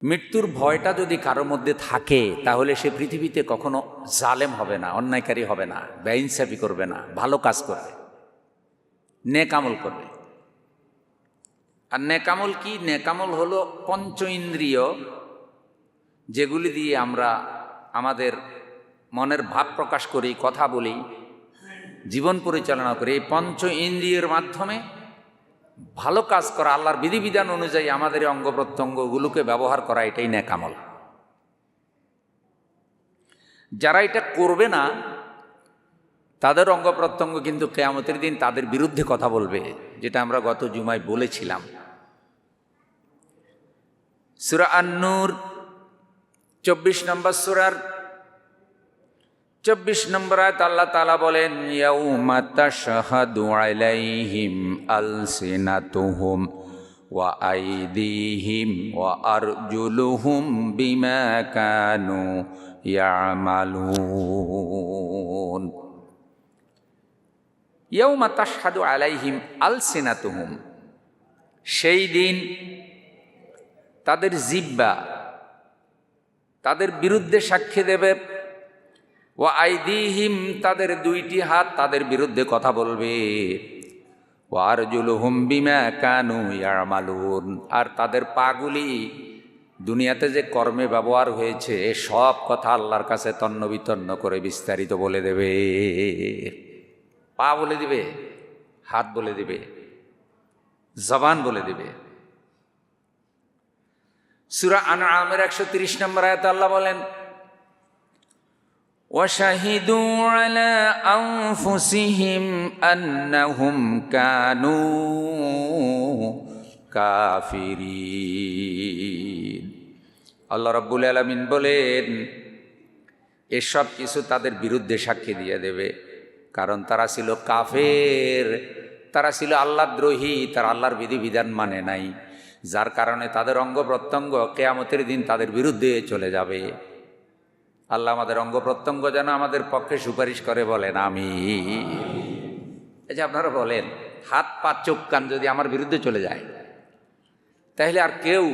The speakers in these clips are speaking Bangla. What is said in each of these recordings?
মৃত্যুর ভয়টা যদি কারোর মধ্যে থাকে তাহলে সে পৃথিবীতে কখনো জালেম হবে না, অন্যায়কারী হবে না, বেইনসাফি করবে না, ভালো কাজ করবে, নেক আমল করবে। আর নেক আমল কি? নেক আমল হলো পঞ্চ ইন্দ্রিয়, যেগুলি দিয়ে আমরা আমাদের মনের ভাব প্রকাশ করি, কথা বলি, জীবন পরিচালনা করি। এই পঞ্চ ইন্দ্রিয়ের মাধ্যমে ভালো কাজ করা, আল্লাহর বিধিবিধান অনুযায়ী আমাদের অঙ্গ প্রত্যঙ্গগুলোকে ব্যবহার করা, এটাই নেক আমল। যারা এটা করবে না তাদের অঙ্গ প্রত্যঙ্গ কিন্তু কিয়ামতের দিন তাদের বিরুদ্ধে কথা বলবে, যেটা আমরা গত জুমায় বলেছিলাম। সূরা আন-নূর 24 নম্বর সূরার 24 নম্বর আয়াত আল্লাহ তাআলা বলেন, ইয়াউমা তাশহাদু আলাইহিম আলসিনাতুহুম ওয়া আইদিহিম ওয়া আরজুলুহুম বিমা কানু ইয়ামালুন। ইয়াউমা তাশহাদু আলাইহিম আলসিনাতুহুম, সেই দিন তাদের জিহ্বা তাদের বিরুদ্ধে সাক্ষী দেবে। ওয়া আইদিহিম, তাদের দুইটি হাত তাদের বিরুদ্ধে কথা বলবে। ওয়া আরজুলুহুম বিমা কানু ইয়ামালুন, আর তাদের পাগুলি দুনিয়াতে যে কর্মে ব্যবহার হয়েছে সব কথা আল্লাহর কাছে তন্ন বিতন্ন করে বিস্তারিত বলে দেবে। পা বলে দিবে, হাত বলে দিবে, জবান বলে দিবে। সূরা আনআমের 130 নম্বর আয়াতে আল্লাহ বলেন, ওয়াশাহিদু আলা আনফুসিহিম আন্নাহুম কানু কাফিরিন। আল্লাহ রাব্বুল আলামিন বলেন, এসব কিছু তাদের বিরুদ্ধে সাক্ষী দিয়ে দেবে, কারণ তারা ছিল কাফের, তারা ছিল আল্লাহদ্রোহী, তারা আল্লাহর বিধিবিধান মানে নাই, যার কারণে তাদের অঙ্গ প্রত্যঙ্গ কিয়ামতের দিন তাদের বিরুদ্ধে চলে যাবে। আল্লাহ আমাদের অঙ্গ প্রত্যঙ্গ যেন আমাদের পক্ষে সুপারিশ করে, বলেন আমিন। এই যে আপনারা বলেন, হাত পা চোখ কান যদি আমার বিরুদ্ধে চলে যায়, তাহলে আর কেউ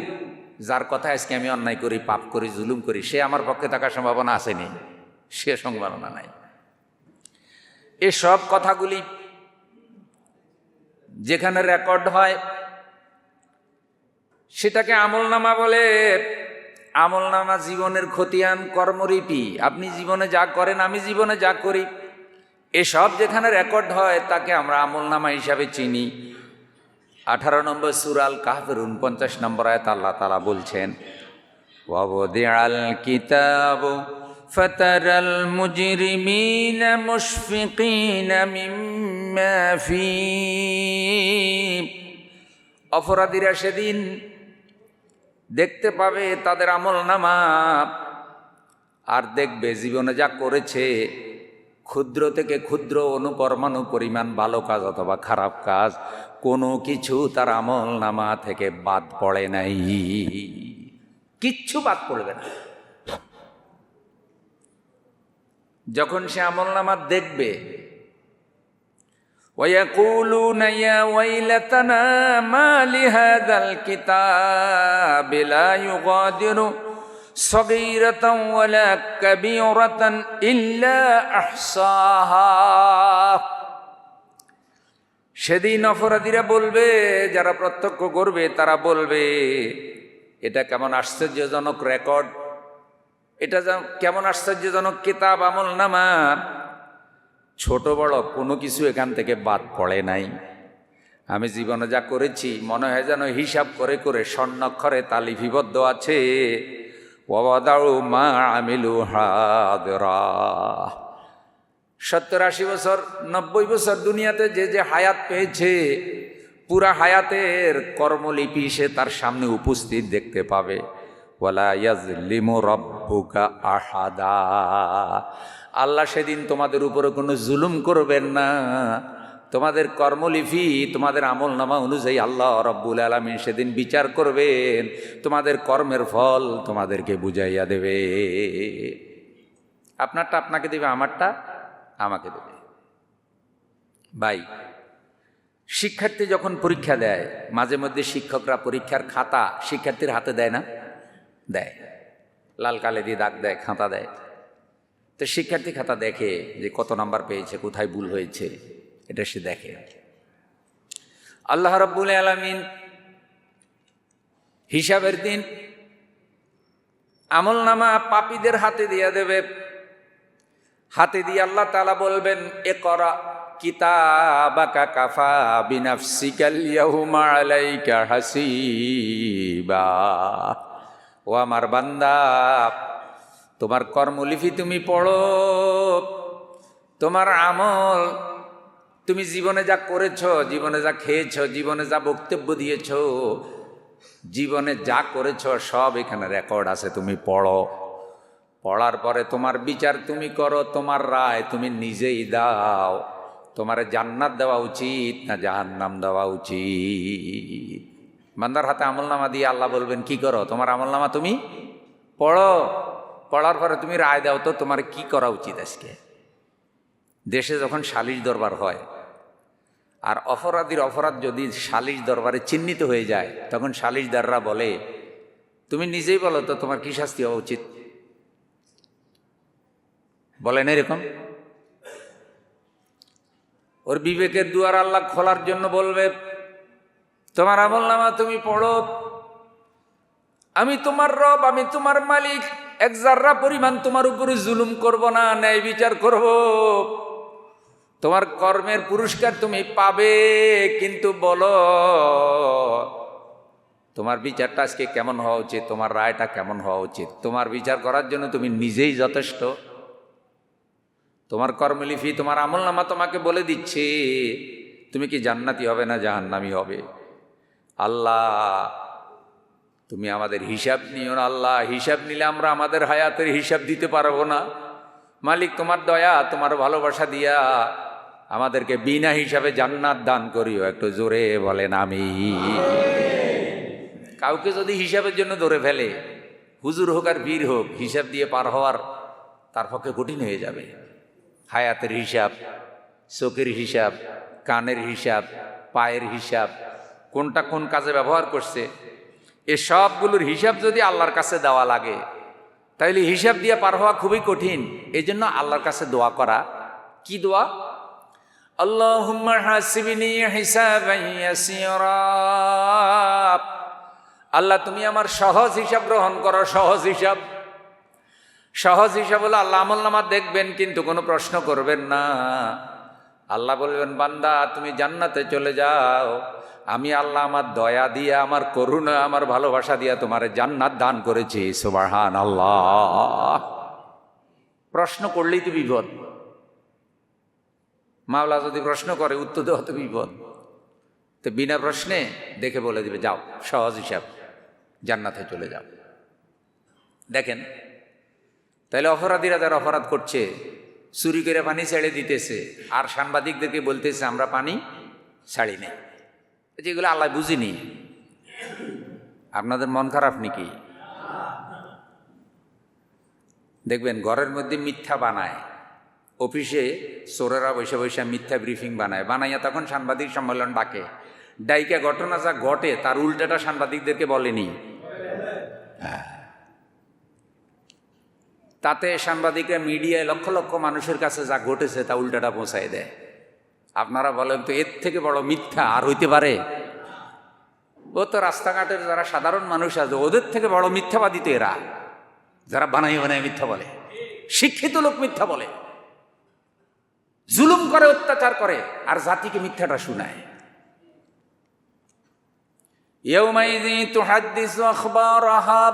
যার কথা আজকে আমি অন্যায় করি, পাপ করি, জুলুম করি, সে আমার পক্ষে থাকার সম্ভাবনা আসেনি, সে সম্ভাবনা নাই। এসব কথাগুলি যেখানে রেকর্ড হয় সেটাকে আমলনামা বলে। আমলনামা জীবনের খতিয়ান, কর্মরীতি, আপনি জীবনে যা করেন, আমি জীবনে যা করি, এসব যেখানে রেকর্ড হয় তাকে আমরা আমলনামা হিসাবে চিনি। 18 নম্বর সূরা আল কাহফের 49 নম্বর আয়াত আল্লাহ তাআলা বলছেন, ওয়াবদিআল কিতাবু ফাতারাল মুজরিমিনা মুশফিকিনা মিম্মা ফীহি। অপরাধীরা সেদিন দেখতে পাবে তাদের আমলনামা, আর দেখবে জীবনে যা করেছে, ক্ষুদ্র থেকে ক্ষুদ্র অনুপরমাণু পরিমাণ ভালো কাজ অথবা খারাপ কাজ, কোনো কিছু তার আমলনামা থেকে বাদ পড়ে নাই, কিচ্ছু বাদ পড়বে না। যখন সে আমলনামা দেখবে, وَيَقُولُونَ يَا وَيْلَتَنَا مَا لِهَذَا الْكِتَابِ لَا يُغَادِرُ صَغِيرَةً وَلَا كَبِيرَةً إِلَّا أَحْصَاهَا। সেদিন অপরাধীরা বলবে, যারা প্রত্যক্ষ করবে তারা বলবে, এটা কেমন আশ্চর্যজনক রেকর্ড, এটা কেমন আশ্চর্যজনক কিতাব, আমলনামা, ছোট বড় কোনো কিছু এখান থেকে বাদ পড়ে নাই। আমি জীবনে যা করেছি মনে হয় যেন হিসাব করে করে স্বর্ণাক্ষরে তা লিপিবদ্ধ আছে। ওয়াদাউ মা আমিলু হাদিরা। 70-80 বছর 90 বছর দুনিয়াতে যে যে হায়াত পেয়েছে, পুরা হায়াতের কর্মলিপি সে তার সামনে উপস্থিত দেখতে পাবে। ওয়ালা ইয়াজলিমু রাব্বুকা আহাদা। আল্লাহ সেদিন তোমাদের উপরে কোনো জুলুম করবেন না। তোমাদের কর্মলিপি, তোমাদের আমলনামা অনুযায়ী আল্লাহ রাব্বুল আলামিন সেদিন বিচার করবেন, তোমাদের কর্মের ফল তোমাদেরকে বুঝাইয়া দেবে। আপনারটা আপনাকে দেবে, আমারটা আমাকে দেবে। ভাই, শিক্ষার্থী যখন পরীক্ষা দেয়, মাঝে মধ্যে শিক্ষকরা পরীক্ষার খাতা শিক্ষার্থীর হাতে দেয় না? দেয়, লাল কালি দিয়ে দাগ দেয়, খাতা দেয়। তো শিক্ষার্থী খাতা দেখে যে কত নাম্বার পেয়েছে, কোথায় ভুল হয়েছে, এটা সে দেখে। আল্লাহ রাব্বুল আলামিন হিসাবের দিন আমলনামা পাপীদের হাতে দিয়ে দেবে। হাতে দিয়ে আল্লাহ তাআলা বলবেন, ইকরা কিতাবাকা কাফা বিনাফসিকাল ইয়াউমা আলাইকা হাসিবা। ও আমার বান্দা, তোমার কর্মলিপি তুমি পড়ো, তোমার আমল, তুমি জীবনে যা করেছ, জীবনে যা খেয়েছ, জীবনে যা বক্তব্য দিয়েছ, জীবনে যা করেছ সব এখানে রেকর্ড আছে, তুমি পড়ো। পড়ার পরে তোমার বিচার তুমি করো, তোমার রায় তুমি নিজেই দাও। তোমার জান্নাত দেওয়া উচিত না জাহান্নাম দেওয়া উচিত। বান্দার হাতে আমলনামা দিয়ে আল্লাহ বলবেন, কি করো, তোমার আমলনামা তুমি পড়ো। পড়ার পরে তুমি রায় দাও তো তোমার কি করা উচিত। আজকে দেশে যখন সালিশ দরবার হয় আর অপরাধীর অপরাধ যদি সালিশ দরবারে চিহ্নিত হয়ে যায়, তখন সালিশদাররা বলে, তুমি নিজেই বলো তো তোমার কি শাস্তি হওয়া উচিত। বলেন এরকম? ওর বিবেকের দুয়ার আল্লাহ খোলার জন্য বলবে, তোমার আমলনামা তুমি পড়ো, আমি তোমার রব, আমি তোমার মালিক, এক জাররা পরিমাণ তোমার উপরে জুলুম করব না, ন্যায় বিচার করব। তোমার কর্মের পুরস্কার তুমি পাবে, কিন্তু বলো তোমার বিচারটা আজকে কেমন হওয়া উচিত, তোমার রায়টা কেমন হওয়া উচিত। তোমার বিচার করার জন্য তুমি নিজেই যথেষ্ট। তোমার কর্মলিপি, তোমার আমলনামা তোমাকে বলে দিচ্ছে তুমি কি জান্নাতি হবে না জাহান্নামী হবে। আল্লাহ, তুমি আমাদের হিসাব নিও না। আল্লাহ, হিসাব নিলে আমরা আমাদের হায়াতের হিসাব দিতে পারবো না। মালিক, তোমার দয়া, তোমার ভালোবাসা দিয়া আমাদেরকে বিনা হিসাবে জান্নাত দান করিও। একটু জোরে বলেন আমিন। কাউকে যদি হিসাবের জন্য ধরে ফেলে, হুজুর হোক আর বীর হোক, হিসাব দিয়ে পার হওয়ার তার পক্ষে কঠিন হয়ে যাবে। হায়াতের হিসাব, চোখের হিসাব, কানের হিসাব, পায়ের হিসাব, কোনটা কোন কাজে ব্যবহার করছে, এ সবগুলোর হিসাব যদি আল্লাহর কাছে দেওয়া লাগে, তাইলে হিসাব দিয়ে পার হওয়া খুবই কঠিন। এই জন্য আল্লাহর কাছে দোয়া করা। কি দোয়া? আল্লাহুম্মা হাসিবনি হিসাবান ইয়াসীরা। আল্লাহ, তুমি আমার সহজ হিসাব গ্রহণ করো। সহজ হিসাব, সহজ হিসাব হলো আল্লাহ আমলনামা দেখবেন কিন্তু কোনো প্রশ্ন করবেন না। আল্লাহ বলবেন, বান্দা তুমি জান্নাতে চলে যাও, আমি আল্লাহ আমার দয়া দিয়ে, আমার করুণা, আমার ভালোবাসা দিয়া তোমার জান্নাত দান করেছি। সুবহানাল্লাহ। প্রশ্ন করলেই তো বিপদ। মাওলা যদি প্রশ্ন করে উত্তর দেওয়া তো বিপদ। তো বিনা প্রশ্নে দেখে বলে দিবে, যাও, সহজ হিসাব, জান্নাতে চলে যাও। দেখেন, তাহলে অপরাধীরা যারা অপরাধ করছে, চুরি করে পানি ছেড়ে দিতেছে, আর সাংবাদিকদেরকে বলতেছে আমরা পানি ছাড়ি নেই। যেগুলো আল্লাহ বুঝিনি। আপনাদের মন খারাপ নাকি? দেখবেন ঘরের মধ্যে মিথ্যা বানায়, অফিসে চোরেরা বসে বসে মিথ্যা ব্রিফিং বানাইয়া তখন সাংবাদিক সম্মেলন ডাকে। ডাইকা ঘটনা যা ঘটে তার উল্টাটা সাংবাদিকদেরকে বলেনি। তাতে সাংবাদিকরা মিডিয়ায় লক্ষ লক্ষ মানুষের কাছে যা ঘটেছে তা উল্টাটা পৌঁছায় দেয়। আপনারা বলেন তো এর থেকে বড় মিথ্যা আর হইতে পারে? ও তো রাস্তাঘাটের যারা সাধারণ মানুষ আছে ওদের থেকে বড় মিথ্যাবাদী তো এরা, যারা বানাই বানাই মিথ্যা বলে। শিক্ষিত লোক মিথ্যা বলে, জুলুম করে, অত্যাচার করে, আর জাতিকে মিথ্যাটা শুনায়। ইয়াউমাইযিন তুহাদ্দিসু আখবারাহা।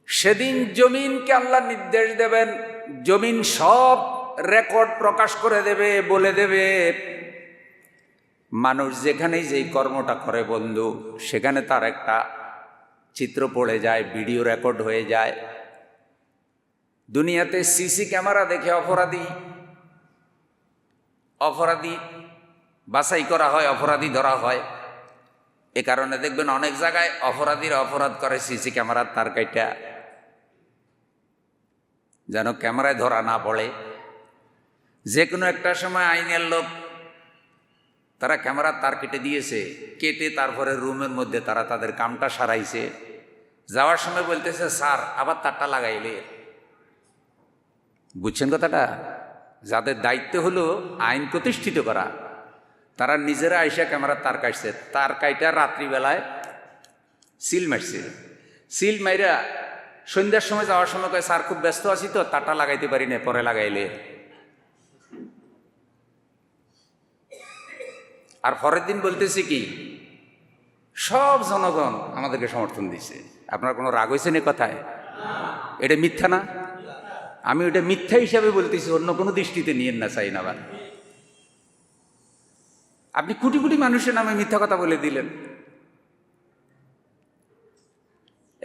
সেদিন জমিনকে আল্লাহ নির্দেশ দেবেন, জমিন সব রেকর্ড প্রকাশ করে দেবে, বলে দেবে। মানুষ যেখানেই যেই কর্মটা করে বন্ধু, সেখানে তার একটা চিত্র পড়ে যায়, ভিডিও রেকর্ড হয়ে যায়। দুনিয়াতে সিসি ক্যামেরা দেখে অপরাধী বাছাই করা হয়, অপরাধী ধরা হয়। এ কারণে দেখবেন অনেক জায়গায় অপরাধীরা অপরাধ করে সিসি ক্যামেরার তার কাইটা, যেন ক্যামেরায় ধরা না পড়ে। যে কোনো একটা সময় আইনের লোক তারা ক্যামেরার তার কেটে দিয়েছে, কেটে তারপরে রুমের মধ্যে তারা তাদের কামটা সারাইছে। যাওয়ার সময় বলতেছে, স্যার আবার তারটা লাগাইলে। বুঝছেন কথাটা? যাদের দায়িত্ব হলো আইন প্রতিষ্ঠিত করা, তারা নিজেরা আইসা ক্যামেরার তার কাটছে, তার কাইটা রাত্রিবেলায় সিল মারছে। সিল মাইরা সন্ধ্যার সময় যাওয়ার সময় কয়, স্যার খুব ব্যস্ত আছি তো তারটা লাগাইতে পারি না, পরে লাগাইলে। আর পরের দিন বলতেছি কি, সব জনগণ আমাদেরকে সমর্থন দিছে। আপনার কোনো রাগ হয়েছে না কথায়? এটা মিথ্যা না? আমি ওটা মিথ্যা হিসাবে বলতেছি, অন্য কোনো দৃষ্টিতে নিয়েন না, চাই না। আবার আপনি কোটি কোটি মানুষের নামে মিথ্যা কথা বলে দিলেন।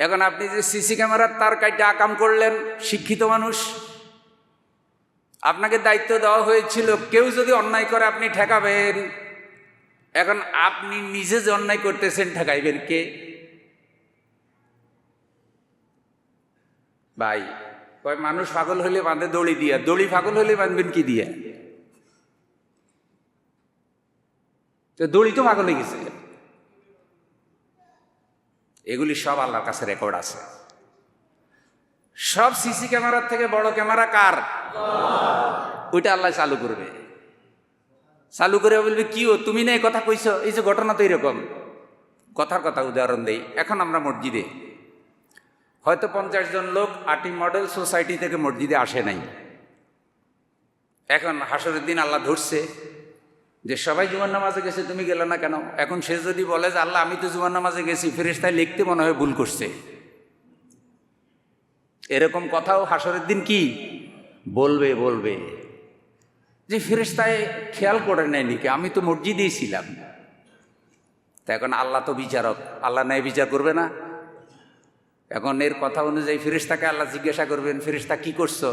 এখন আপনি যে সিসি ক্যামেরার তার কাইটা আকাম করলেন, শিক্ষিত মানুষ, আপনাকে দায়িত্ব দেওয়া হয়েছিল কেউ যদি অন্যায় করে আপনি ঠেকাবেন। এখন আপনি নিজে যে অন্যায় করতেছেন, ঠেকাইবেন কে? ভাই কয় মানুষ পাগল হলে বাঁধে দড়ি দিয়া, দড়ি পাগল হলে বাঁধবেন কি দিয়া? তো দড়ি তো পাগল হয়ে গেছে। এগুলি সব আল্লাহর কাছে রেকর্ড আছে। সব সিসি ক্যামেরার থেকে বড় ক্যামেরা কার? ওইটা আল্লাহ চালু করবে। চালু করে বলবে, কি ও তুমি না এই কথা কইছো? এই যে ঘটনা তো এরকম। কথার কথা উদাহরণ দেই। এখন আমরা মসজিদে হয়তো 50 জন লোক আটি মডেল সোসাইটি থেকে মসজিদে আসে নাই। এখন হাসরের দিন আল্লাহ ধরছে যে সবাই জুমার নামাজে গেছে, তুমি গেলে না কেন? এখন সে যদি বলে যে আল্লাহ আমি তো জুমার নামাজে গেছি, ফেরেশতায় লিখতে মনে হয় ভুল করছে। এরকম কথাও হাসরের দিন কি বলবে যে ফেরেশতায় খেয়াল করে নেয়নি কি, আমি তো মসজিদেই ছিলাম। তা এখন আল্লাহ তো বিচারক, আল্লাহ ন্যায় বিচার করবে না? এখন এর কথা অনুযায়ী ফেরেশতাকে আল্লাহ জিজ্ঞাসা করবেন, ফেরেশতা কি করছো?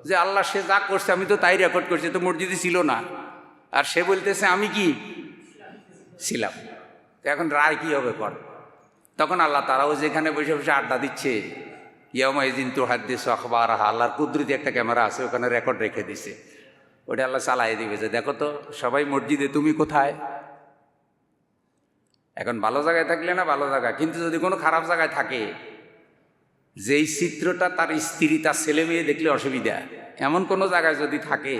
যে আল্লাহ সে যা করছে আমি তো তাই রেকর্ড করছি, তো মসজিদে ছিল না। আর সে বলতেছে আমি কি ছিলাম। এখন রায় কি হবে কর? তখন আল্লাহ তারাও যেখানে বসে বসে আড্ডা দিচ্ছে, ইয়ামাইদিন তো হাদিস আখবার, আল্লাহর কুদরতি একটা ক্যামেরা আছে, ওখানে রেকর্ড রেখে দিছে। ওটা আল্লাহ চালাই দিবে যে দেখো তো সবাই মসজিদে, তুমি কোথায়? এখন ভালো জায়গায় থাকলে না ভালো জায়গায়, কিন্তু যদি কোনো খারাপ জায়গায় থাকে, যেই চিত্রটা তার স্ত্রী তার ছেলে মেয়ে দেখলে অসুবিধা, এমন কোনো জায়গায় যদি থাকে,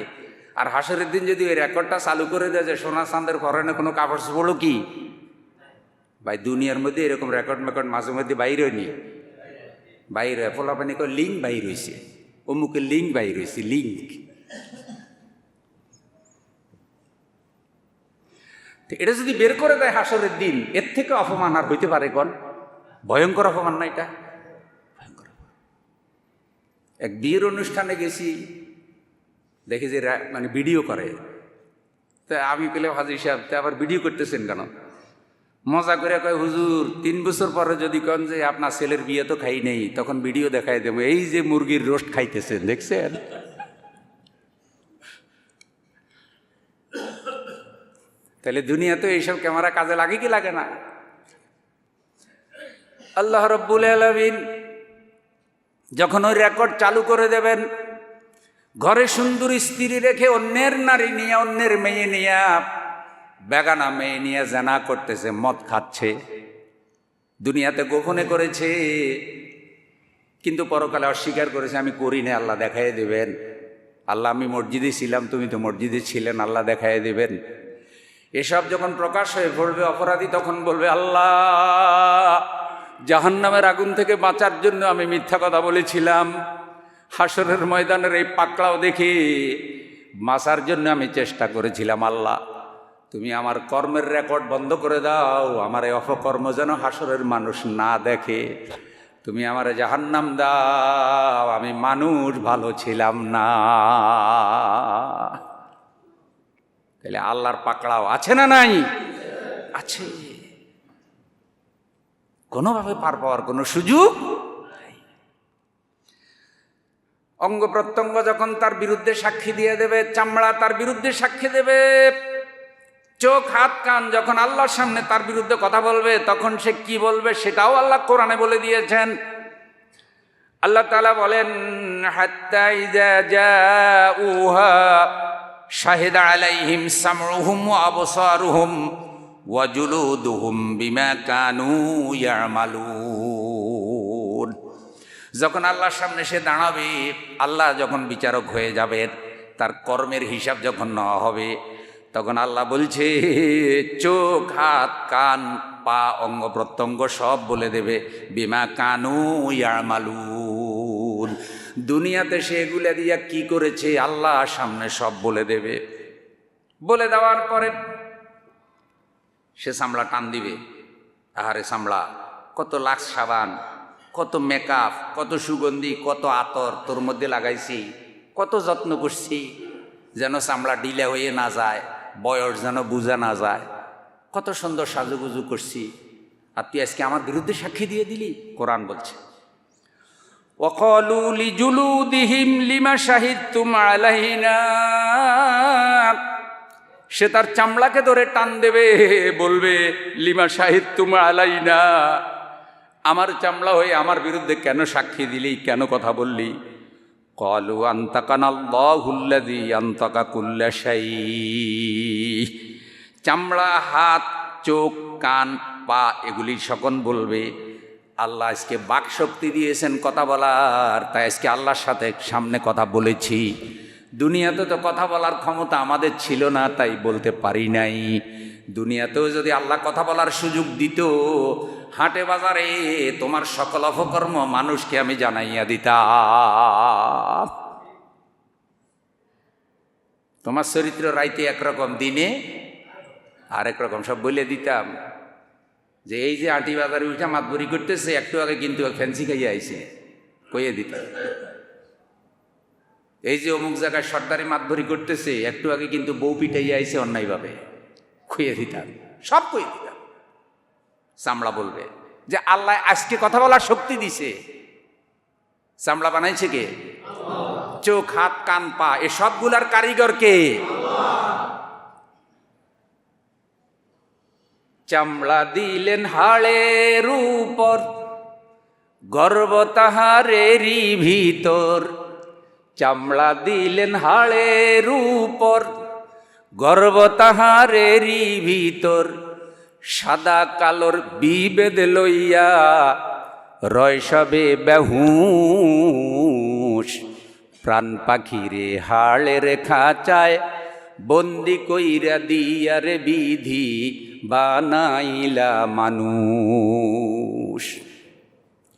আর হাসরের দিন যদি ওই রেকর্ডটা চালু করে দেয় যে সোনা চাঁদের পরনে কোনো কাপড় চোপড়ও কি, ভাই দুনিয়ার মধ্যে এরকম রেকর্ড মাঝে মধ্যে বাইর হয়নি? বাইর হয়। ফলাপানি করে লিঙ্ক বাইর হয়েছে, অমুকের লিঙ্ক বাইর হয়েছে, লিঙ্ক। এটা যদি বের করে দেয় হাসরের দিন, এর থেকে অপমান আর হইতে পারে কোন? ভয়ঙ্কর অপমান না এটা? ভয়ঙ্কর। এক বিয়ের অনুষ্ঠানে গেছি, দেখি যে মানে ভিডিও করে। তা আমি পেলে হাজির সাহেব, তা আবার ভিডিও করতেছেন কেন? মজা করে কয়, হুজুর 3 বছর পরে যদি কন যে আপনার ছেলের বিয়ে তো খাই নেই, তখন ভিডিও দেখাই দেবো, এই যে মুরগির রোস্ট খাইতেছেন দেখছেন। তাহলে দুনিয়াতে এইসব ক্যামেরা কাজে লাগে কি লাগে না? আল্লাহ রাব্বুল আলামিন যখন ওই রেকর্ড চালু করে দেবেন, ঘরে সুন্দর স্ত্রী রেখে অন্যের নারী নিয়ে, অন্যের মেয়ে নিয়ে, বেগানা মেয়ে নিয়ে জানা করতেছে, মদ খাচ্ছে, দুনিয়াতে গোপনে করেছে, কিন্তু পরকালে অস্বীকার করেছে আমি করি না, আল্লাহ দেখাই দেবেন। আল্লাহ আমি মসজিদে ছিলাম, তুমি তো মসজিদে ছিলেন, আল্লাহ দেখাই দেবেন। এসব যখন প্রকাশ হয়ে পড়বে, অপরাধী তখন বলবে, আল্লাহ জাহান্নামের আগুন থেকে বাঁচার জন্য আমি মিথ্যা কথা বলেছিলাম, হাসরের ময়দানের এই পাকড়াও দেখে বাঁচার জন্য আমি চেষ্টা করেছিলাম। আল্লাহ তুমি আমার কর্মের রেকর্ড বন্ধ করে দাও, আমার এই অপকর্ম যেন হাসরের মানুষ না দেখে। তুমি আমার জাহান্নাম দাও, আমি মানুষ ভালো ছিলাম না। তাহলে আল্লাহর পাকড়াও আছে না নাই? আছে। কোনোভাবে পার পাওয়ার কোনো সুযোগ নাই। অঙ্গ প্রত্যঙ্গ যখন তার বিরুদ্ধে সাক্ষী দিয়ে দেবে, চামড়া তার বিরুদ্ধে সাক্ষী দেবে, চোখ হাত কান যখন আল্লাহর সামনে তার বিরুদ্ধে কথা বলবে, তখন সে কি বলবে সেটাও আল্লাহ কোরআনে বলে দিয়েছেন। আল্লাহ তাআলা বলেন, হাত্তা ইযা জাউহা শাহিদা আলাইহিম সামউহুম ওয়া আবসারুহুম ওয়া জুলুদুহুম বিমা কানু ইয়ামালুন। যখন আল্লাহর সামনে সে দাঁড়াবে, আল্লাহ যখন বিচারক হয়ে যাবেন, তার কর্মের হিসাব যখন নেওয়া হবে, তখন আল্লাহ বলছে চোখ, হাত, কান, পা, অঙ্গ প্রত্যঙ্গ সব বলে দেবে বিমা কানু ইয়ামালুন। দুনিয়াতে সে এগুলা দিয়া কি করেছে আল্লাহ সামনে সব বলে দেবে। বলে দেওয়ার পরে সে চামড়া টান দিবে। আহারে চামড়া, কত লাখ সাবান, কত মেকআপ, কত সুগন্ধি, কত আতর তোর মধ্যে লাগাইছি, কত যত্ন করছি যেন চামড়া ডিলে হয়ে না যায়, বয়স যেন বোঝা না যায়, কত সুন্দর সাজুগুজু করছি, আর তুই আজকে আমার বিরুদ্ধে সাক্ষী দিয়ে দিলি। কোরআন বলছে ওয়াকালু লিজুলুদিহিম লিমা শাহিদতুম আলাইনা, সে তার চামড়াকে ধরে টান দেবে, বলবে লিমা শাহিদতুম আলাইনা, আমার চামড়া হয়ে আমার বিরুদ্ধে কেন সাক্ষী দিলি, কেন কথা বললি? ক্বালু আনতাকানাল্লাহুল্লাযী আনতাকা কুল্লা শাই। চামড়া, হাত, চোখ, কান, পা এগুলি সকল বলবে আল্লাহ আজকে বাক শক্তি দিয়েছেন কথা বলার, তাই আজকে আল্লাহর সাথে সামনে কথা বলেছি। দুনিয়াতে তো কথা বলার ক্ষমতা আমাদের ছিল না, তাই বলতে পারি নাই। দুনিয়াতেও যদি আল্লাহ কথা বলার সুযোগ দিত, হাটে বাজারে তোমার সকল অপকর্ম মানুষকে আমি জানাইয়া দিতাম। তোমার চরিত্র রাইতে একরকম, দিনে আরেক রকম সব বলে দিতাম। যে এই যে আটি বাজারে উঠা মাতবরি করতেছে, একটু আগে কিন্তু ফ্যান্সি খাইয়া আইছে, কইয়ে দিতাম। এই যে অমুক জায়গায় সর্দারি মাতবরি করতেছে, একটু আগে কিন্তু বউ পিটাইয়া আইছে অন্যায়ভাবে, খুইয়ে দিতাম, সব কইয়ে দিতাম। চামড়া বলবে যে আল্লাহ আজকে কথা বলার শক্তি দিছে। চামড়া বানাইছে কে? চোখ, হাত, কান, পা এ সবগুলার কারিগর কে? চামড়া দিলেন হাড়ের উপর, গর্ব তাহারেরই ভিতর। চামড়া দিলেন হাড়ের উপর, গর্ব তাহারেরই ভিতর। সাদা কালোর বিভেদ লইয়া রয় সবে বেহুশ। প্রাণ পাখিরে হাড়ের খাঁচায় বন্দি কইরা দিয়ারে বিধি বানাইলা মানুষ।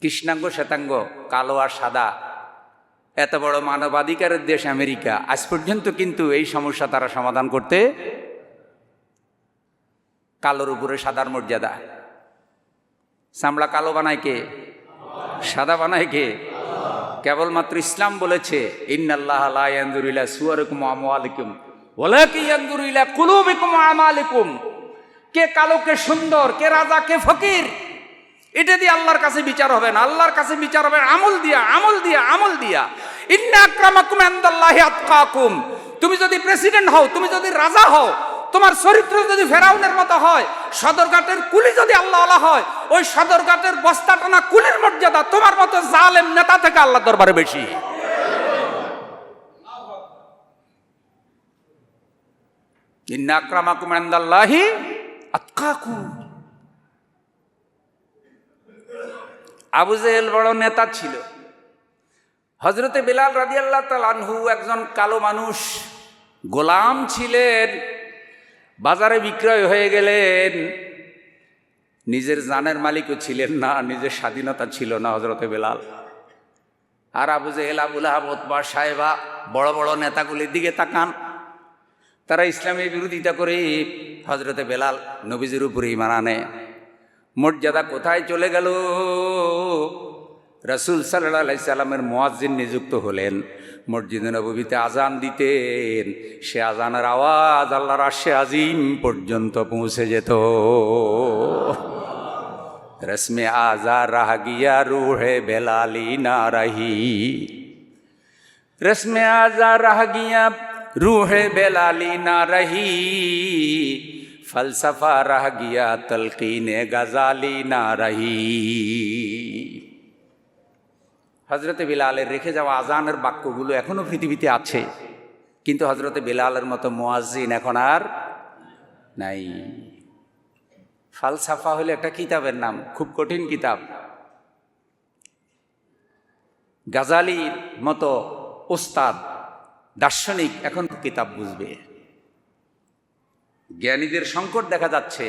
কৃষ্ণাঙ্গ শ্বেতাঙ্গ, কালো আর সাদা, এত বড় মানবাধিকারের দেশ আমেরিকা, আজ পর্যন্ত কিন্তু এই সমস্যা তারা সমাধান করতে, কালোর উপরে সাদার মর্যাদা। চামড়া কালো বানায় কে? সাদা বানায় কে? কেবলমাত্র ইসলাম বলেছে ইন্নাল্লাহা লা ইয়ানজুরু ইলা সুওয়ারিকুম ওয়া আমওয়ালিকুম ওয়ালাকিন ইয়ানজুরু ইলা কুলুবিকুম ওয়া আমালিকুম। কে কালো, কে সুন্দর, কে রাজা, কে ফকির, এটা দিয়ে আল্লাহর কাছে বিচার হবে না। আল্লাহর কাছে বিচার হবে আমল দিয়া, আমল দিয়া, আমল দিয়া। ইন্না আকরামাকুম ইনদাল্লাহি আতকাকুম। তুমি যদি প্রেসিডেন্ট হও, তুমি যদি রাজা হও, তোমার চরিত্র যদি ফেরাউনের মতো হয়, সদরঘাটের কুলি যদি আল্লাহওয়ালা হয়, ওই সদরঘাটের বস্তা টানা কুলির মর্যাদা তোমার মতো জালেম নেতা থেকে আল্লাহ দরবারে বেশি। ইন্না আকরামাকুম ইনদাল্লাহি আতকাকুম। আবু জেহেল বড় নেতা ছিল। হযরতে বেলাল রাদিয়াল্লাহু তাআলা আনহু একজন কালো মানুষ, গোলাম ছিলেন, বাজারে বিক্রয় হয়ে গেলেন। নিজের জানের মালিকও ছিলেন না, নিজের স্বাধীনতা ছিল না হযরতে বেলাল। আর আবু জেহেল, আবু লাহাব, উতবা, সাহেবা বড় বড় নেতাগুলির দিকে তাকান, তারা ইসলামের বিরোধিতা করে হযরতে বেলাল নবীজির উপরে ঈমান আনে। মর্যাদা কোথায় চলে গেল? রাসূল সাল্লাল্লাহু আলাইহি সাল্লামের মুয়াজ্জিন নিযুক্ত হলেন, মসজিদে নববীতে আজান দিতেন। সে আজানের আওয়াজ আল্লাহর আরশে আজিম পর্যন্ত পৌঁছে যেত। রসমে আজা রাহ গিয়া রূহে বেলালি না রহি, রসমে আজা রাহ গিয়া রূহে বেলালি না রহি, ফলসফা রাহ গিয়া তলকিনে গজালি না রহি। হযরতে বেলালের রেখে যাওয়া আজানের বাক্যগুলো এখনো পৃথিবীতে আছে, কিন্তু হযরতে বেলালের মতো মুয়াজ্জিন এখন আর নাই। ফালসাফা হলো একটা কিতাবের নাম, খুব কঠিন কিতাব। গাজালির মতো ওস্তাদ দার্শনিক এখন কিতাব বুঝবে। জ্ঞানীদের সংকট দেখা যাচ্ছে,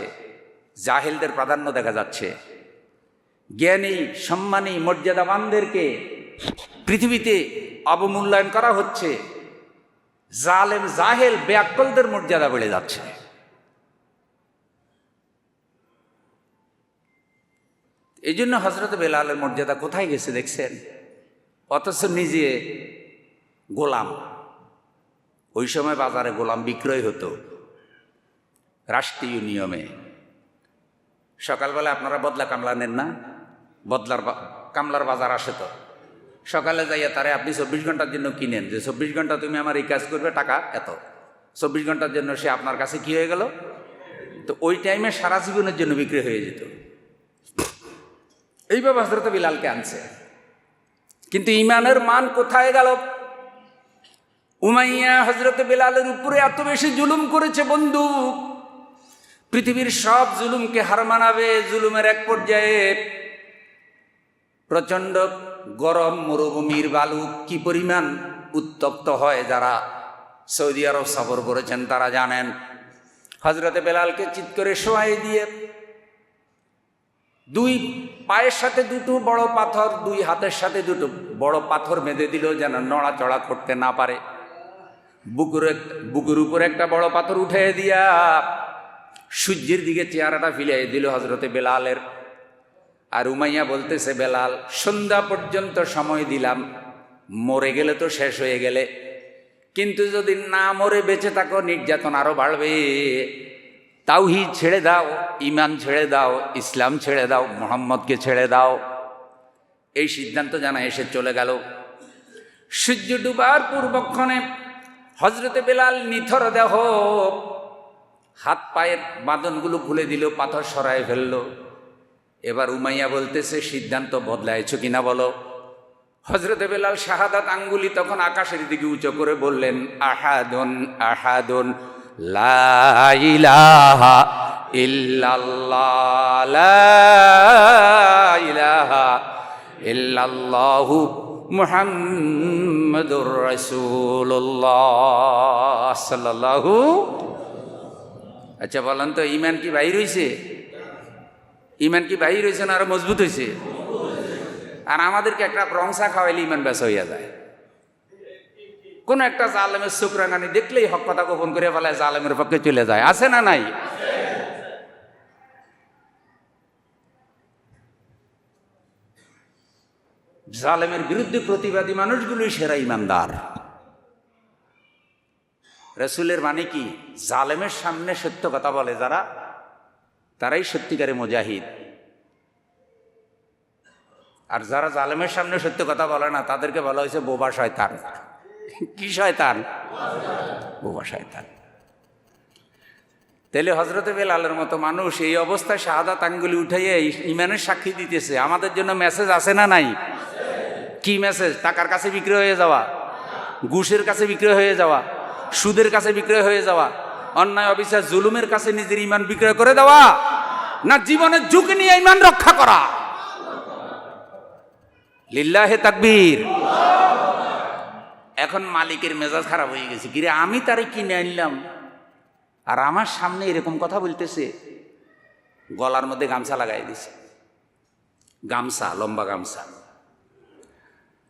জাহেলদের প্রাধান্য দেখা যাচ্ছে। জ্ঞানী সম্মানী মর্যাদাবানদেরকে পৃথিবীতে অবমূল্যায়ন করা হচ্ছে, জালেম জাহেল বেআক্কেলদের মর্যাদা বেড়ে যাচ্ছে। এই জন্য হযরত বেলালের মর্যাদা কোথায় গেছে দেখছেন? অথচ নিজে গোলাম। ওই সময় বাজারে গোলাম বিক্রয় হতো রাষ্ট্রীয় নিয়মে। সকালবেলা আপনারা বদলা কামলা নেন না? কামলার বাজার আসে তো, সকালে যাইয়া তারে আপনি 24 ঘন্টার জন্য কিনেন, যে 24 ঘন্টা তুমি আমার এই কাজ করবে, টাকা এত। 24 ঘন্টার জন্য সে আপনার কাছে কি হয়ে গেল? তো ওই টাইমে সারা জীবনের জন্য বিক্রি হয়ে যেত। এইভাবে হযরত বিলালকে আনছে। কিন্তু ইমানের মান কোথায় গেল? উমাইয়া হযরত বিলালের উপরে এত বেশি জুলুম করেছে বন্ধু, পৃথিবীর সব জুলুমকে হার মানাবে। জুলুমের এক পর্যায়ে প্রচণ্ড গরম মরুভূমির বালু কি পরিমাণ উত্তপ্ত হয়, যারা সৌদি আরব সফর করেছেন তারা জানেন। হযরতে বেলালকে চিৎ করে শোয়াই দিয়ে দুই পায়ের সাথে দুটো বড় পাথর, দুই হাতের সাথে দুটো বড় পাথর বেঁধে দিল যেন নড়াচড়া করতে না পারে। বুকের উপরে একটা বড় পাথর উঠে দিয়া সূর্যের দিকে চেহারাটা ফিরিয়ে দিল হযরতে বেলালের। আর উমাইয়া বলতেছে, বেলাল সন্ধ্যা পর্যন্ত সময় দিলাম, মরে গেলে তো শেষ হয়ে গেলে, কিন্তু যদি না মরে বেঁচে থাকো নির্যাতন আরো বাড়বে। তাওহীদ ছেড়ে দাও, ঈমান ছেড়ে দাও, ইসলাম ছেড়ে দাও, মুহাম্মদকে ছেড়ে দাও। এই সিদ্ধান্ত জানা এসে চলে গেল। সূর্য ডুবার পূর্বক্ষণে হযরতে বেলাল নিথর দেহ, হাত পায়ের বাঁধনগুলো খুলে দিল, পাথর সরায় ফেলল। এবার উমাইয়া বলতেছে, সিদ্ধান্ত বদলাইছো কিনা বলো। হযরতে বেলাল শাহাদাত আঙ্গুলি তখন আকাশের দিকে উঁচু করে বললেন, আহাদুন আহাদুন লা ইলাহা ইল্লাল্লাহ, লা ইলাহা ইল্লাল্লাহু মুহাম্মাদুর রাসূলুল্লাহ সাল্লাল্লাহু। আচ্ছা বলেন তো, ঈমান কি বাহির হইছে? ঈমান কি বাহির হইছে না আরো মজবুত হইছে? আর আমাদেরকে একটা রংসা খাওয়াইলে ঈমান বেশ হইয়া যায়। কোন একটা জালেমের শুকরাঙ্গানি দেখলেই হক কথা গোপন করে ফেলায়, জালেমের পক্ষে চলে যায়। আছে না নাই? জালেমের বিরুদ্ধে প্রতিবাদী মানুষগুলোই সেরা ইমানদার। রাসূলের মানে কি? জালেমের সামনে সত্য কথা বলে যারা, তারাই সত্যিকারে মুজাহিদ। আর যারা জালেমের সামনে সত্য কথা বলে না, তাদেরকে বলা হয়েছে বোবা শয়তান। কি শয়তান? বোবা শয়তান। তাহলে হযরতে বেলালের মতো মানুষ এই অবস্থায় শাহাদাত আঙ্গুলি উঠাইয়ে ঈমানের সাক্ষী দিতেছে। আমাদের জন্য মেসেজ আছে না নাই? কি মেসেজ? টাকার কাছে বিক্রি হয়ে যাওয়া, ঘুষের কাছে বিক্রি হয়ে যাওয়া, সুদের কাছে বিক্রয় হয়ে যাওয়া, অন্যায় অবিচার জুলুমের কাছে নিজের ঈমান বিক্রয় করে দেওয়া, না জীবনের ঝুঁকি নিয়ে ঈমান রক্ষা করা? লিল্লাহে তাকবীর। এখন মালিকের মেজাজ খারাপ হয়ে গেছে, কিরে আমি তারে কিনে আনলাম আর আমার সামনে এরকম কথা বলতেছে। গলার মধ্যে গামছা লাগাই দিছে, গামছা, লম্বা গামছা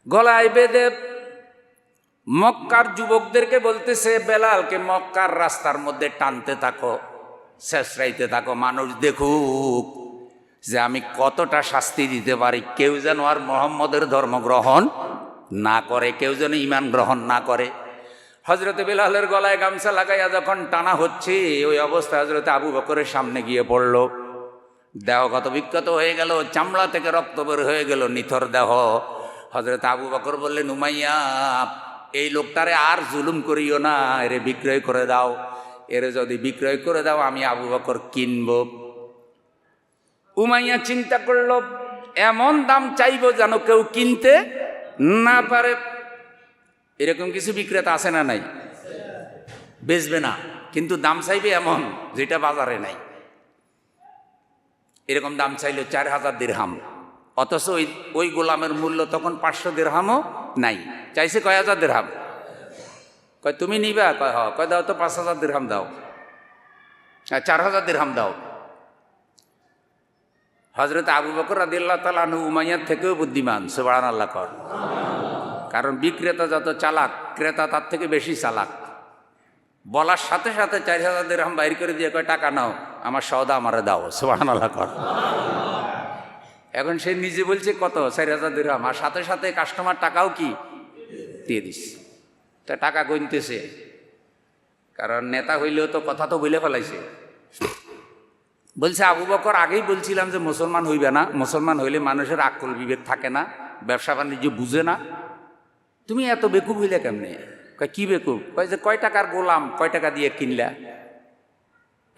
গলায় বেঁধে মক্কার যুবকদেরকে বলতেছে, বেলালকে মক্কার রাস্তার মধ্যে টানতে থাকো, শেষরাইতে থাকো, মানুষ দেখুক যে আমি কতটা শাস্তি দিতে পারি। কেউ যেন আর মুহাম্মদের ধর্ম গ্রহণ না করে, কেউ যেন ঈমান গ্রহণ না করে। হযরতে বেলালের গলায় গামছা লাগাইয়া যখন টানা হচ্ছে, ওই অবস্থায় হযরতে আবু বকরের সামনে গিয়ে পড়ল। দেহ কত বিক্ষত হয়ে গেল, চামড়া থেকে রক্ত বের হয়ে গেল, নিথর দেহ। হযরতে আবু বকর বললেন, উমাইয়া এই লোকটারে আর জুলুম করিও না, এরে বিক্রয় করে দাও। এরে যদি বিক্রয় করে দাও আমি আবু বকর কিনব। উমাইয়া চিন্তা করল, এমন দাম চাইব যেন কেউ কিনতে না পারে। এরকম কিছু বিক্রেতা আছে না নাই? বেচবে না কিন্তু দাম চাইবে এমন যেটা বাজারে নাই। এরকম দাম চাইল 4000 দিরহাম। অথচ ওই গোলামের মূল্য তখন 500 দিরহামও নাই। চাইছে কয় হাজার দিরহাম। কয় তুমি নিবা? কয় হ। কয় দাও তো 5000 দিরহাম দাও, 4000 দিরহাম দাও। হযরত আবু বকর রাদিয়াল্লাহু তাআলা আনহু উমাইয়ার থেকেও বুদ্ধিমান, সুবহানাল্লাহ কর। কারণ বিক্রেতা যত চালাক, ক্রেতা তার থেকে বেশি চালাক। বলার সাথে সাথে 4000 দিরহাম বাইর করে দিয়ে কয় টাকা নাও, আমার সওদা আমারে দাও, সুবহানাল্লাহ কর। এখন সে নিজে বলছে কত, 4000 দিরহাম, আর সাথে সাথে কাস্টমার টাকাও কি দিয়ে দিচ্ছে। তা টাকা গুনতেছে, কারণ নেতা হইলেও তো কথা তো বলে ফেলাইছে। বলছে আবু বকর, আগেই বলছিলাম যে মুসলমান হইবে না, মুসলমান হইলে মানুষের আকল বিবেক থাকে না, ব্যবসা বাণিজ্য বুঝে না, তুমি এত বেকুব হইলে কেমনে? কয় কি বেকুব? কয় যে কয় টাকার গোলাম, কয় টাকা দিয়ে কিনলা?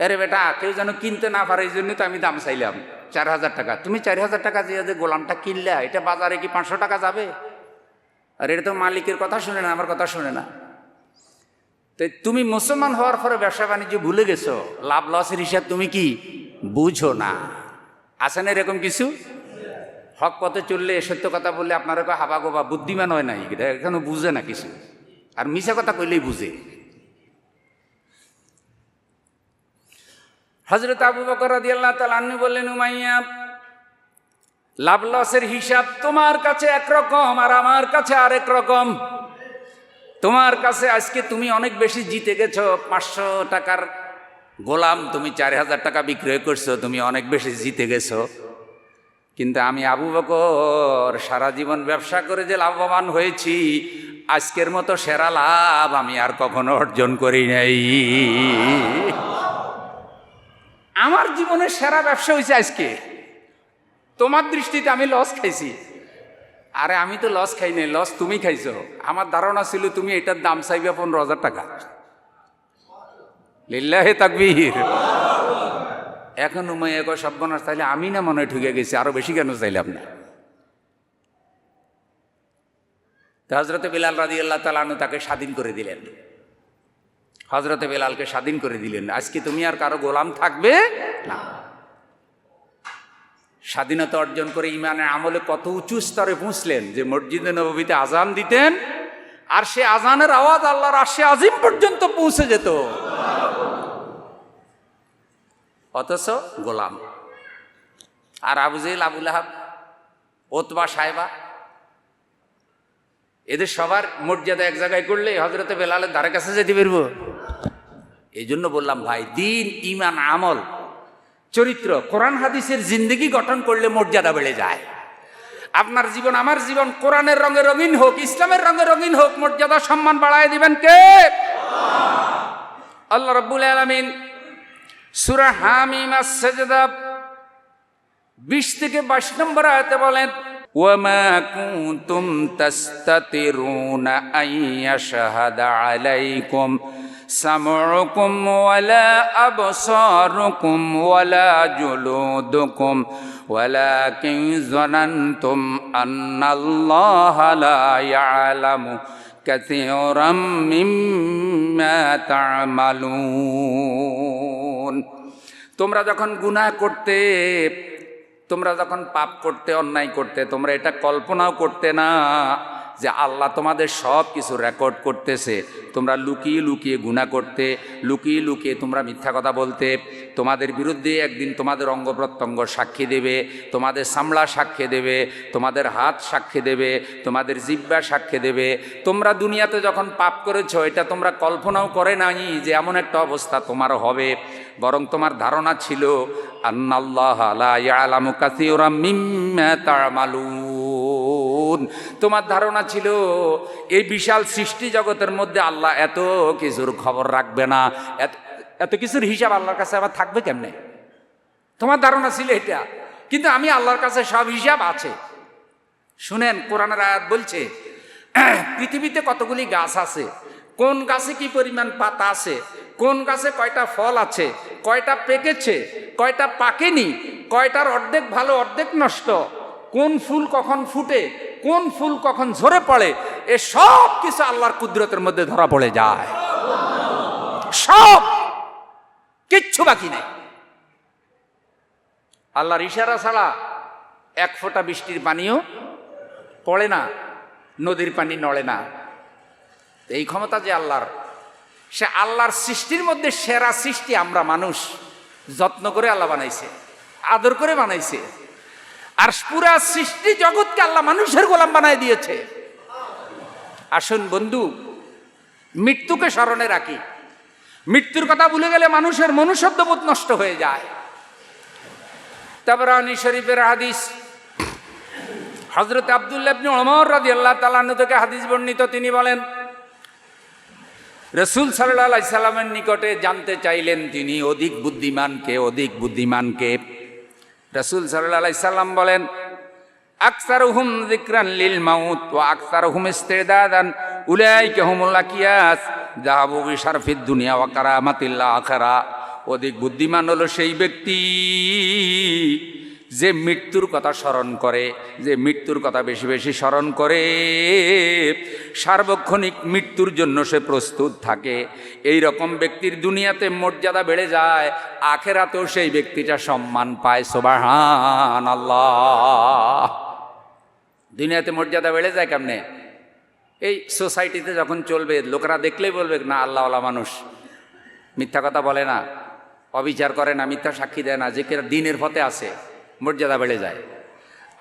আরে বেটা, কেউ যেন কিনতে না পারে এই জন্যই তো আমি দাম চাইলাম 4000 টাকা। তুমি 4000 টাকা দিয়ে যে গোলামটা কিনলা, এটা বাজারে কি 500 টাকা যাবে? আর এটা তো মালিকের কথা শুনে না, আমার কথা শুনে না। তো তুমি মুসলমান হওয়ার পরে ব্যবসা বাণিজ্য ভুলে গেছো, লাভ লসের হিসাব তুমি কি বুঝো না? আছে না এরকম কিছু? হক পথে চললে, সত্য কথা বললে আপনারা কয় হাবা গোবা, বুদ্ধিমান হয় নাই, এখানে বুঝে না কিছু, আর মিছা কথা কইলেই বুঝে। হযরত আবু বকর রাদিয়াল্লাহু তাআলা আনহু বললেন, উমাইয়া, লাভ লসের হিসাব তোমার কাছে একরকম আর আমার কাছে আরেক রকম। তোমার কাছে আজকে তুমি অনেক বেশি জিতে গেছো, 500 টাকার গোলাম তুমি 4000 টাকা বিক্রয় করছো, তুমি অনেক বেশি জিতে গেছো। কিন্তু আমি আবু বকর সারা জীবন ব্যবসা করে যে লাভবান হয়েছি, আজকের মতো সেরা লাভ আমি আর কখনো অর্জন করি নাই। আমার জীবনের সেরা ব্যবসা হয়েছে আজকে। তোমার দৃষ্টিতে আমি লস খাইছি। আরে আমি তো লস খাই নাই, লস তুমি খাইছো। আমার ধারণা ছিল তুমি এটার দাম চাইবে 15,000 টাকা। লিল্লাহি তাকবীর। এখন উমাইয়া কয় সর্বনাশ, তাইলে আমি না মনে হয় ঠুকে গেছি, আরো বেশি কেন চাইলাম না? হযরতে বেলাল রাদিয়াল্লাহু তাআলা আনহু তাকে স্বাধীন করে দিলেন। হযরতে বেলালকে স্বাধীন করে দিলেন, আজকে তুমি আর কারো গোলাম থাকবে না। স্বাধীনতা অর্জন করে ইমানের আমলে কত উঁচু স্তরে পৌঁছলেন যে মসজিদে নববীতে আজান দিতেন, আর সে আজানের আওয়াজ আল্লাহর আরশে আজিম পর্যন্ত পৌঁছে যেত, অথচ গোলাম। আর আবু জেহেল, আবু লাহাব, ওতবা, সাইবা, এদের সবার মর্যাদা এক জায়গায় করলে হযরতে বেলালের ধারে কাছে যেতে পারবো? এই জন্য বললাম ভাই, দিন, ইমান, আমল, চরিত্র, কোরআন হাদিসের জিন্দেগি গঠন করলে মর্যাদা বেড়ে যায়। আপনার জীবন, আমার জীবন কোরআনের রঙে রঙিন হোক, ইসলামের রঙে রঙিন হোক, মর্যাদা সম্মান বাড়ায় দিবেন কে? আল্লাহ রাব্বুল আলামিন সূরা হামিম আস-সাজদা 20 থেকে 22 নম্বর আয়াতে বলেন, ওয়ামা কুনতুম তাস্তাতিরুনা আইয়াশহাদা আলাইকুম সামউকুম ওয়ালা আবসারুকুম ওয়ালা জুলুদুকুম ওয়ালাকিন যানানতুম আন্নাল্লাহা লা ইয়ালামু কাসীরাম মিম্মা তা'মালুন। তোমরা যখন গুনাহ করতে, তোমরা যখন পাপ করতে, অন্যায় করতে, তোমরা এটা কল্পনাও করতে না যে আল্লাহ তোমাদের সব কিছু রেকর্ড করতেছে। তোমরা লুকিয়ে লুকিয়ে গুনাহ করতে, লুকিয়ে লুকিয়ে তোমরা মিথ্যা কথা বলতে। তোমাদের বিরুদ্ধে একদিন তোমাদের অঙ্গ প্রত্যঙ্গ সাক্ষী দেবে, তোমাদের চামড়া সাক্ষী দেবে, তোমাদের হাত সাক্ষী দেবে, তোমাদের জিহ্বা সাক্ষী দেবে। তোমরা দুনিয়াতে যখন পাপ করেছো, এটা তোমরা কল্পনাও করে নাই যে এমন একটা অবস্থা তোমার হবে। বরং তোমার ধারণা ছিল আন্নাল্লাহা লা ইয়ালামু কাসীরাম মিম্মা তা'মালুন। তোমার ধারণা ছিল এই বিশাল সৃষ্টি জগতের মধ্যে আল্লাহ এত কিছুর খবর রাখবে না, এত কিছুর হিসাব আল্লাহর কাছে আবার থাকবে কেমনে? তোমার ধারণা ছিল এটা। কিন্তু আমি আল্লাহর কাছে সব হিসাব আছে। শুনেন, কোরআনের আয়াত বলছে পৃথিবীতে কতগুলি গাছ আছে, কোন গাছে কি পরিমাণ পাতা আছে, কোন গাছে কয়টা ফল আছে, কয়টা পেকেছে, কয়টা পাকেনি, কয়টার অর্ধেক ভালো অর্ধেক নষ্ট, কোন ফুল কখন ফুটে, কোন ফুল কখন ঝরে পড়ে, এ সব কিছু আল্লাহর কুদরতের মধ্যে ধরা পড়ে যায়। সব, কিচ্ছু বাকি নেই। আল্লাহর ইশারা ছাড়া এক ফোঁটা বৃষ্টির পানিও পড়ে না, নদীর পানি নড়ে না। এই ক্ষমতা যে আল্লাহর, সে আল্লাহর সৃষ্টির মধ্যে সেরা সৃষ্টি আমরা মানুষ। যত্ন করে আল্লাহ বানাইছে, আদর করে বানাইছে, আর পুরা সৃষ্টি জগৎকে আল্লাহ মানুষের গোলাম বানায় দিয়েছে। আসুন বন্ধু, মৃত্যুকে স্মরণে রাখি। মৃত্যুর কথা ভুলে গেলে মানুষের মনুষ্যত্ববোধ নষ্ট হয়ে যায়। তাবরানী শরীফের হাদিস, হযরত আব্দুল্লাহ ইবনে ওমর রাদিয়াল্লাহু তাআলা আনহু থেকে হাদিস বর্ণিত। তিনি বলেন, রাসূল সাল্লাল্লাহু আলাইহি সাল্লামের নিকটে জানতে চাইলেন তিনি অধিক বুদ্ধিমানকে, অধিক বুদ্ধিমানকে। রাসূল সাল্লাল্লাহু আলাইহি সাল্লাম বলেন, আকসারুহুম যিকরান লিল মাউত ওয়া আকসারুহুম ইস্তিদাদান উলাইকা হুমুল আকিয়াস যাহাবু বিশারফিদ দুনিয়া ওয়া কারামাতিল আখিরা। অধিক বুদ্ধিমান হলো সেই ব্যক্তি যে মৃত্যুর কথা স্মরণ করে, যে মৃত্যুর কথা বেশি বেশি স্মরণ করে, সার্বক্ষণিক মৃত্যুর জন্য সে প্রস্তুত থাকে। এই রকম ব্যক্তির দুনিয়াতে মর্যাদা বেড়ে যায়, আখেরাতেও সেই ব্যক্তিটা সম্মান পায়। সুবহানাল্লাহ। দুনিয়াতে মর্যাদা বেড়ে যায় কেমনে? এই সোসাইটিতে যখন চলবে, লোকেরা দেখলেই বলবে না আল্লাহওয়ালা মানুষ, মিথ্যা কথা বলে না, অবিচার করে না, মিথ্যা সাক্ষী দেয় না, যে কে দিনের পথে আছে, মর্যাদা বেড়ে যায়।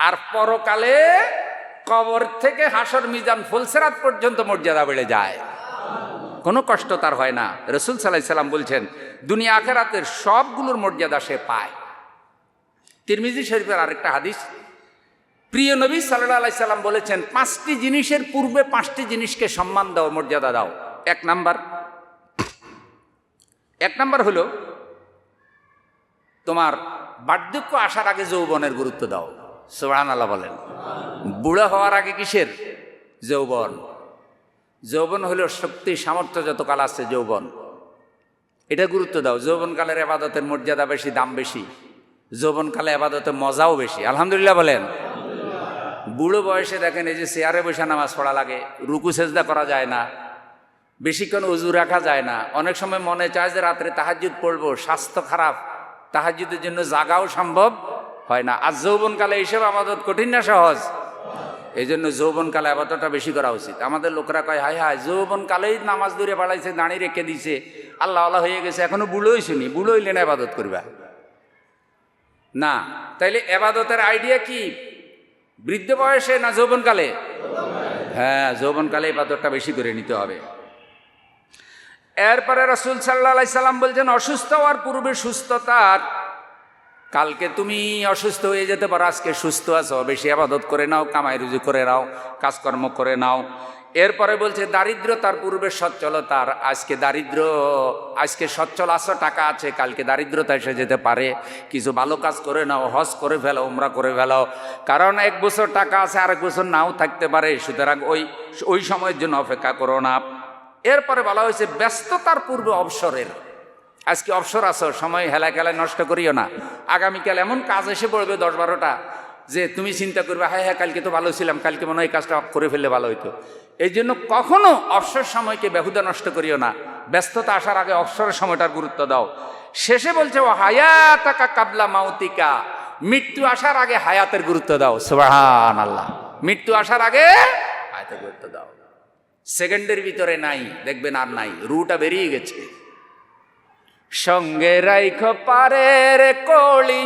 আর পরকালে কবর থেকে হাসর মিজান ফুলসেরাত পর্যন্ত মর্যাদা বেড়ে যায়, কোনো কষ্ট তার হয় না। রাসূল সাল্লাল্লাহু আলাইহি সাল্লাম বলছেন, দুনিয়া আখিরাতের সবগুলোর মর্যাদা সে পায়। তিরমিজি শরীফের আরেকটা হাদিস, প্রিয় নবী সাল্লাল্লাহু আলাইহি সাল্লাম বলেছেন, 5টি জিনিসের পূর্বে 5টি জিনিসকে সম্মান দাও, মর্যাদা দাও। এক নাম্বার হলো তোমার বার্ধক্য আসার আগে যৌবনের গুরুত্ব দাও। সুবহানাল্লাহ বলেন। বুড়া হওয়ার আগে কিসের? যৌবন। যৌবন হলো শক্তি সামর্থ্য যতকাল আছে যৌবন, এটা গুরুত্ব দাও। যৌবনকালের ইবাদতের মর্যাদা বেশি, দাম বেশি। যৌবনকালে ইবাদতের মজাও বেশি। আলহামদুলিল্লাহ বলেন। বুড়ো বয়সে দেখেন এই যে চেয়ারে বসে নামাজ পড়া লাগে, রুকু সেজদা করা যায় না, বেশিক্ষণ ওযু রাখা যায় না। অনেক সময় মনে চায় যে রাত্রে তাহাজ্জুদ পড়বো, স্বাস্থ্য খারাপ, তাহাজ্জুদের জন্য জাগাও সম্ভব হয় না। আর যৌবনকালে এইসব আবাদত কঠিন না সহজ? এই জন্য যৌবনকালে আবাদতটা বেশি করা উচিত। আমাদের লোকরা কয়, হায় হায়, যৌবনকালেই নামাজ দূরে বাড়াইছে, দাঁড়িয়ে রেখে দিছে, আল্লাহ আল্লাহ হয়ে গেছে, এখনো বুড়ো হইছুনি, বুড়ো হইলে না আবাদত করবা না। তাইলে আবাদতের আইডিয়া কি? বৃদ্ধ বয়সে না যৌবনকালে? হ্যাঁ, যৌবনকালে ইবাদতটা বেশি করে নিতে হবে। এরপরে রাসূল সাল্লাল্লাহু আলাইহি সাল্লাম বলছেন, অসুস্থ হওয়ার পূর্বে সুস্থতার। কালকে তুমি অসুস্থ হয়ে যেতে পারো, আজকে সুস্থ আছো, বেশি ইবাদত করে নাও, কামাই রুজি করে নাও, কাজকর্ম করে নাও। এরপরে বলছে দারিদ্রতার পূর্বে সচ্ছলতার। আজকে সচ্ছল আছো, টাকা আছে, কালকে দারিদ্রতা এসে যেতে পারে। কিছু ভালো কাজ করে নাও, হজ করে ফেলো, উমরা করে ফেলো, কারণ 1 বছর টাকা আছে, আরেক বছর নাও থাকতে পারে। সুতরাং ওই সময়ের জন্য অপেক্ষা করো না। এরপরে বলা হয়েছে ব্যস্ততার পূর্বে অবসরের। আজকে অবসর আছো, সময় হেলা খেলায় নষ্ট করিও না। আগামীকাল এমন কাজ এসে পড়বে 10-12টা যে তুমি চিন্তা করবে, হ্যাঁ হ্যাঁ কালকে তো ভালো ছিলাম, কালকে মনে হয় এই কাজটা করে ফেললে ভালো হইতো। এই জন্য কখনো অবসর সময়কে বেহুদা নষ্ট করিও না। ব্যস্ততা আসার আগে অবসরের সময়টার গুরুত্ব দাও। শেষে বলছে, ও হায়াতাকা কাবলা মাউতিকা, মৃত্যু আসার আগে হায়াতের গুরুত্ব দাও। সুবহানাল্লাহ। মৃত্যু আসার আগে হায়াতের গুরুত্ব দাও। সেকেন্ডের ভিতরে নাই, দেখবেন আর নাই, রুটা বেরিয়ে গেছে। সঙ্গে রাইখো পারের কলি,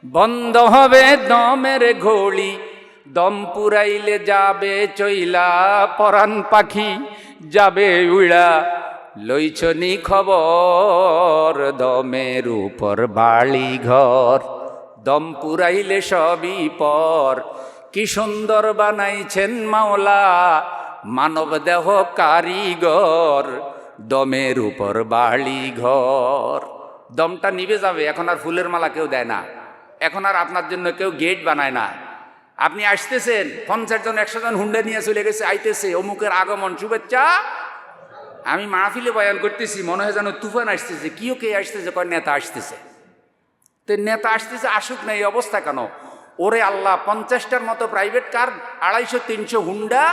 বন্ধ হবে দমের ঘড়ি, দম পুরাইলে যাবে চইলা, পরাণ পাখি যাবে উড়া, লইছনি খবর, দমের উপর বাড়ি ঘর, দম পুরাইলে সবই পর, কি সুন্দর বানাইছেন মাওলা মানব দেহ কারিগর, দমের উপর বাড়ি ঘর। দমটা নিভে যাবে, এখন আর ফুলের মালা কেউ দেয় না, এখন আর আপনার জন্য কেউ গেট বানায় না। আপনি আসতেছেন, 50 জন 100 জন হুন্ডা নিয়ে চলে গেছে, আইতেছে, অমুকের আগমন, শুভেচ্ছা। আমি মাহফিলে বয়ান করতেছি, মনে হয় যেন তুফান আসতেছে। কিও কে আসতেছে? কয় নেতা আসতেছে। তো নেতা আসতেছে, আসুক না, এই অবস্থা কেন? ওরে আল্লাহ, 50টার মতো প্রাইভেট কার, 250-300 হুন্ডা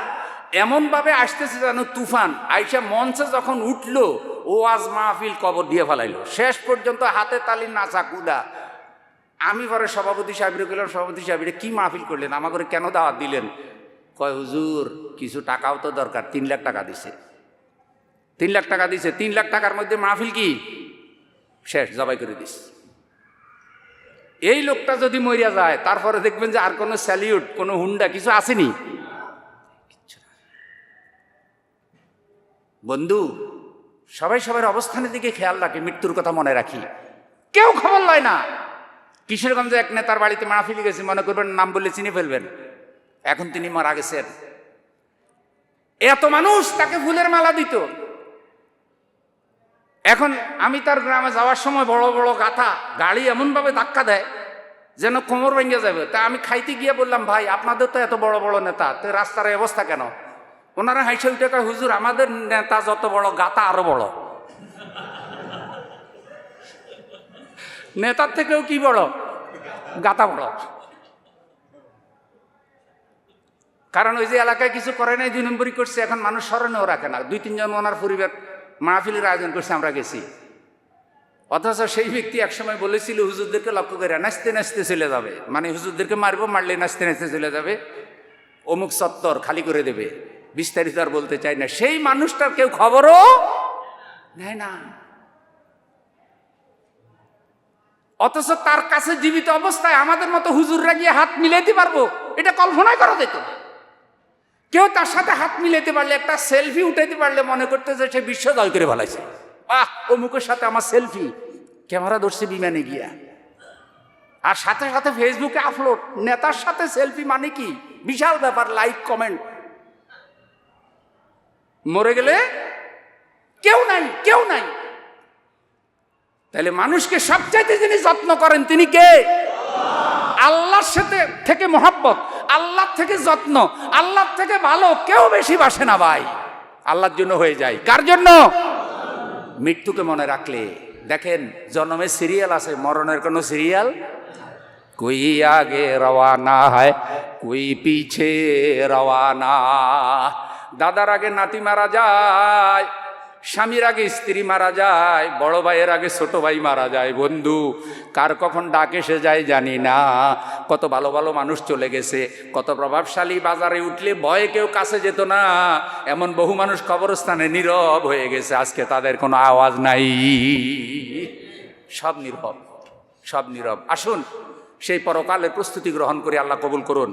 এমনভাবে আসতেছে যেন তুফান। আইসা মঞ্চে যখন উঠলো, ও আজ মাহফিল কবর দিয়ে ফেলাইলো। শেষ পর্যন্ত হাতে তালি, নাচা কুদা। আমি পরে সভাপতি সাহেবরে গেলাম, সভাপতি সাহেবরে কি মাহফিল করলেন, আমাকে কেন দাওয়াত দিলেন? কয় হুজুর কিছু টাকাও তো দরকার। 3 লাখ টাকা দিছে, 3 লাখ টাকা দিছে। 3 লাখ টাকার মধ্যে মাহফিল কি শেষ, জবাই করে দিস। এই লোকটা যদি মরিয়া যায় তারপরে দেখবেন যে আর কোনো স্যালিউট, কোনো হুন্ডা কিছু আসেনি। বন্ধু, সবাই সবার অবস্থানের দিকে খেয়াল রাখি, মৃত্যুর কথা মনে রাখি। কেউ খবর লয় না। কিশোরগঞ্জে এক নেতার বাড়িতে মাহফিল গেছে, মনে করবেন নাম বললে চিনে ফেলবেন, এখন তিনি মারা গেছেন। এত মানুষ তাকে ফুলের মালা দিত। এখন আমি তার গ্রামে যাওয়ার সময় বড় বড় গাথা গাড়ি এমনভাবে ধাক্কা দেয় যেন কোমর ভেঙে যাবে। তা আমি খাইতে গিয়ে বললাম, ভাই আপনাদের তো এত বড় বড় নেতা, তো রাস্তার এই অবস্থা কেন? ওনারা হাইসে উঠে কয়, হুজুর আমাদের নেতা যত বড় গাথা আরো বড়। নেতার থেকেও কি বড়? গাথা বড়। কারণ ওই যে এলাকায় কিছু করে নাই, 2 নম্বরই করছে, এখন মানুষ স্মরণেও রাখে না। 2-3 জন ওনার পরিবার মাহফিলের আয়োজন করছে, আমরা গেছি। অথচ সেই ব্যক্তি একসময় বলেছিল হুজুরদেরকে লক্ষ্য করে নাচতে নাচতে চলে যাবে, মানে হুজুরদেরকে মারবো, মারলে নাচতে নাচতে চলে যাবে, অমুক চত্বর খালি করে দেবে। বিস্তারিত আর বলতে চাই না। সেই মানুষটার কেউ খবরও নেয় না। অথচ তার কাছে জীবিত অবস্থায় আমাদের মতো হুজুররা গিয়ে হাত মিলাইতে পারবো, এটা কল্পনাই করা যেত না। কেউ তার সাথে হাত মিলাইতে পারলে, একটা সেলফি উঠাইতে পারলে মনে করতে যে সে বিশ্ব জয় করে ফেলাইছে। অমুকের সাথে আমার সেলফি, ক্যামেরা ধরছে বিমানে গিয়া, আর সাথে সাথে ফেসবুকে আপলোড। নেতার সাথে সেলফি মানে কি বিশাল ব্যাপার, লাইক কমেন্ট। মরে গেলে কেউ নাই, কেউ নাই। তাহলে মানুষকে সবচাইতে যিনি যত্ন করেন তিনি কে? আল্লাহর সাথে থেকে মহব্বত, আল্লাহর থেকে যত্ন, আল্লাহর থেকে ভালো কেউ বেশি বাসে না ভাই। আল্লাহর জন্য হয়ে যায়। কার জন্য? মৃত্যুকে মনে রাখলে। দেখেন, জন্মের সিরিয়াল আছে, মরণের কোনো সিরিয়াল? কোই আগে রওয়ানা হয়, কোই পিছে রওয়ানা। দাদার আগে নাতি মারা যায়, স্বামীর আগে স্ত্রী মারা যায়, বড় ভাইয়ের আগে ছোট ভাই মারা যায়। বন্ধু, কার কখন ডাক এসে যায় জানি না। কত ভালো ভালো মানুষ চলে গেছে, কত প্রভাবশালী, বাজারে উঠলে ভয়ে কেউ কাছে যেত না, এমন বহু মানুষ কবরস্থানে নীরব হয়ে গেছে। আজকে তাদের কোনো আওয়াজ নাই, সব নীরব, সব নীরব। আসুন সেই পরকালের প্রস্তুতি গ্রহণ করে আল্লাহ কবুল করুন।